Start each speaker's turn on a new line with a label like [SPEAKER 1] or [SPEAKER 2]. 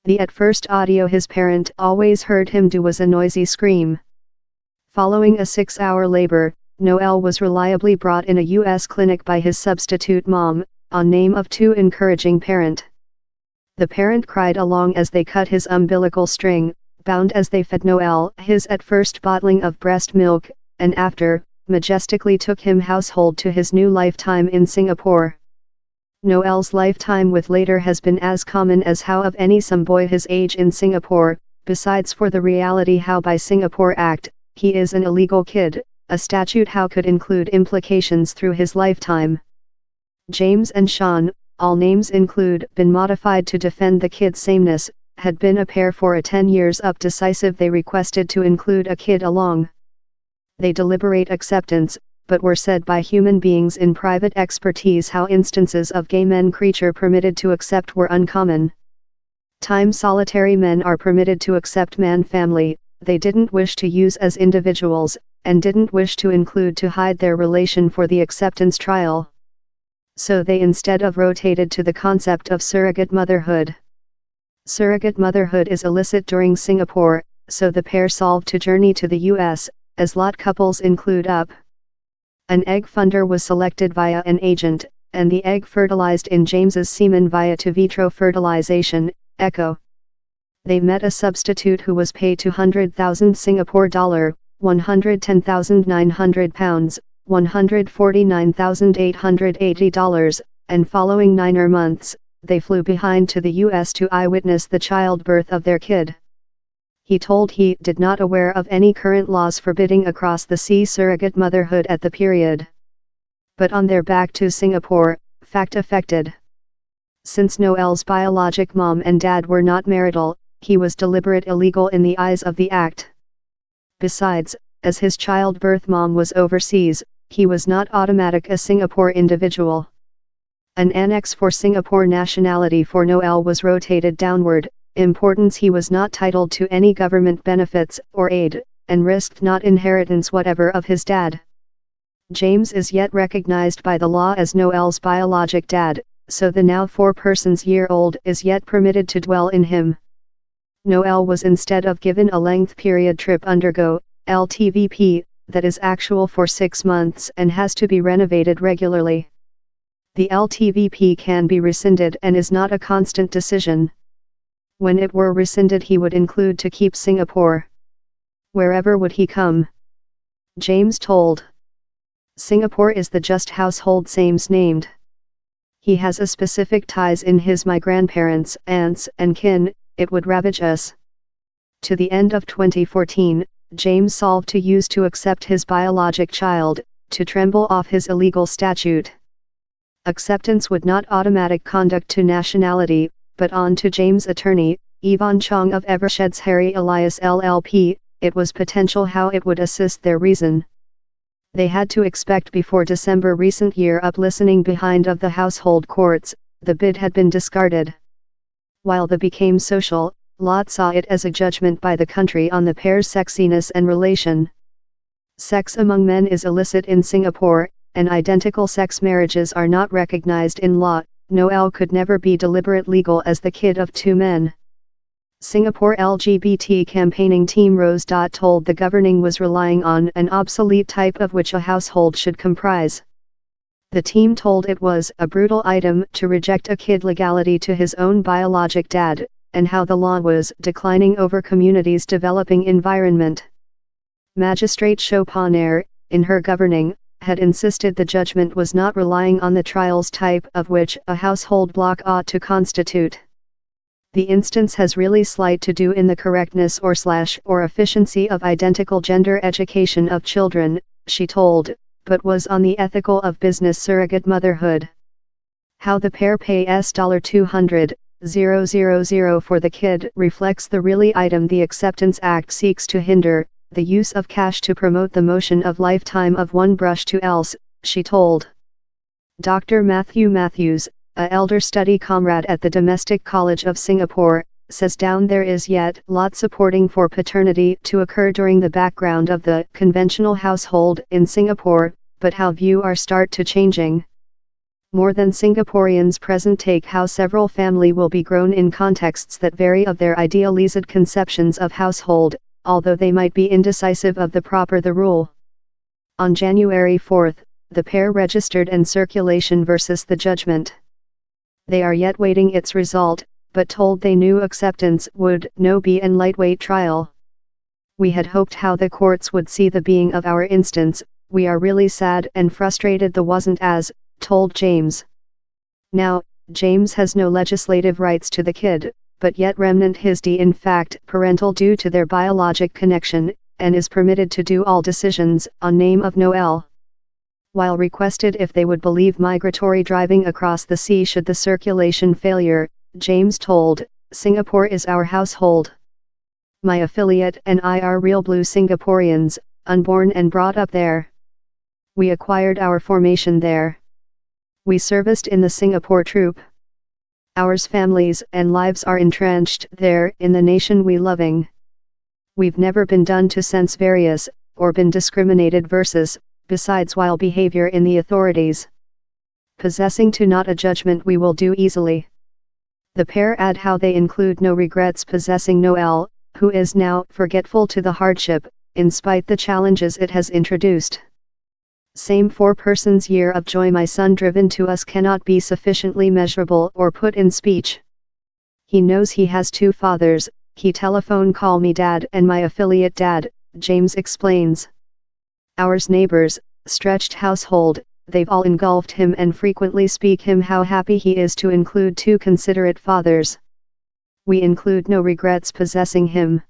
[SPEAKER 1] The at first audio his parent always heard him do was a noisy scream. Following a 6-hour labor, Noel was reliably brought in a U.S. clinic by his substitute mom, on name of too encouraging parent. The parent cried along as they cut his umbilical string, bound as they fed Noel his at first bottling of breast milk, and after, majestically took him household to his new lifetime in Singapore. Noel's lifetime with later has been as common as how of any some boy his age in Singapore, besides for the reality how by Singapore Act, he is an illegal kid, a statute how could include implications through his lifetime. James and Sean, all names include, been modified to defend the kid's sameness, had been a pair for a 10 years up decisive they requested to include a kid along. They deliberate acceptance, but were said by human beings in private expertise how instances of gay men creature permitted to accept were uncommon. Time solitary men are permitted to accept man family, they didn't wish to use as individuals, and didn't wish to include to hide their relation for the acceptance trial. So they instead of rotated to the concept of surrogate motherhood. Surrogate motherhood is illicit during Singapore, so the pair solved to journey to the US, as lot couples include up. An egg funder was selected via an agent, and the egg fertilized in James's semen via to vitro fertilization, ECHO. They met a substitute who was paid 200,000 Singapore dollar, 110,900 pounds, $149,880, and following 9 months, they flew behind to the US to eyewitness the childbirth of their kid. He told he did not aware of any current laws forbidding across the sea surrogate motherhood at the period. But on their back to Singapore, fact affected. Since Noel's biologic mom and dad were not marital, he was deliberate illegal in the eyes of the Act. Besides, as his childbirth mom was overseas, he was not automatic a Singapore individual. An annex for Singapore nationality for Noel was rotated downward, importance he was not titled to any government benefits or aid, and risked not inheritance whatever of his dad. James is yet recognized by the law as Noel's biologic dad, so the now 4-year-old is yet permitted to dwell in him. Noel was instead of given a length period trip undergo, LTVP, that is actual for 6 months and has to be renovated regularly. The LTVP can be rescinded and is not a constant decision. When it were rescinded he would include to keep Singapore. Wherever would he come? James told. Singapore is the just household same's named. He has a specific ties in his my grandparents, aunts and kin, it would ravage us. To the end of 2014, James solved to use to accept his biologic child, to tremble off his illegal statute. Acceptance would not automatic conduct to nationality, but on to James' attorney, Yvonne Chong of Eversheds Harry Elias LLP, it was potential how it would assist their reason. They had to expect before December recent year up listening behind of the household courts, the bid had been discarded. While the became social, Lot saw it as a judgment by the country on the pair's sexiness and relation. Sex among men is illicit in Singapore, and identical sex marriages are not recognized in law. Noel could never be deliberate legal as the kid of 2 men. Singapore LGBT campaigning team Rose. Told the governing was relying on an obsolete type of which a household should comprise. The team told it was a brutal item to reject a kid legality to his own biologic dad, and how the law was declining over communities' developing environment. Magistrate Chopinair, in her governing, had insisted the judgment was not relying on the trial's type of which a household block ought to constitute. The instance has really slight to do in the correctness or efficiency of identical gender education of children, she told, but was on the ethical of business surrogate motherhood. How the pair pay $200,000 for the kid reflects the really item the Acceptance Act seeks to hinder, the use of cash to promote the motion of lifetime of one brush to else, she told. Dr. Matthew Matthews, a elder study comrade at the Domestic College of Singapore, says down there is yet lot supporting for paternity to occur during the background of the conventional household in Singapore, but how view are start to changing. More than Singaporeans present take how several family will be grown in contexts that vary of their idealized conceptions of household, although they might be indecisive of the proper the rule. On January 4, the pair registered in circulation versus the judgment. They are yet waiting its result, but told they knew acceptance would no be an lightweight trial. We had hoped how the courts would see the being of our instance. We are really sad and frustrated the wasn't as, told James. Now, James has no legislative rights to the kid, but yet remnant his in fact parental due to their biologic connection, and is permitted to do all decisions on name of Noel. While requested if they would believe migratory driving across the sea should the circulation failure, James told, Singapore is our household. My affiliate and I are real blue Singaporeans, unborn and brought up there. We acquired our formation there. We serviced in the Singapore troop. Ours families and lives are entrenched there in the nation we loving. We've never been done to sense various, or been discriminated versus, besides while behavior in the authorities. Possessing to not a judgment we will do easily. The pair add how they include no regrets possessing Noel, who is now forgetful to the hardship, in spite the challenges it has introduced. Same 4 persons year of joy my son driven to us cannot be sufficiently measurable or put in speech. He knows he has 2 fathers, he telephone call me dad and my affiliate dad, James explains. Ours neighbors, stretched household, they've all engulfed him and frequently speak him how happy he is to include 2 considerate fathers. We include no regrets possessing him.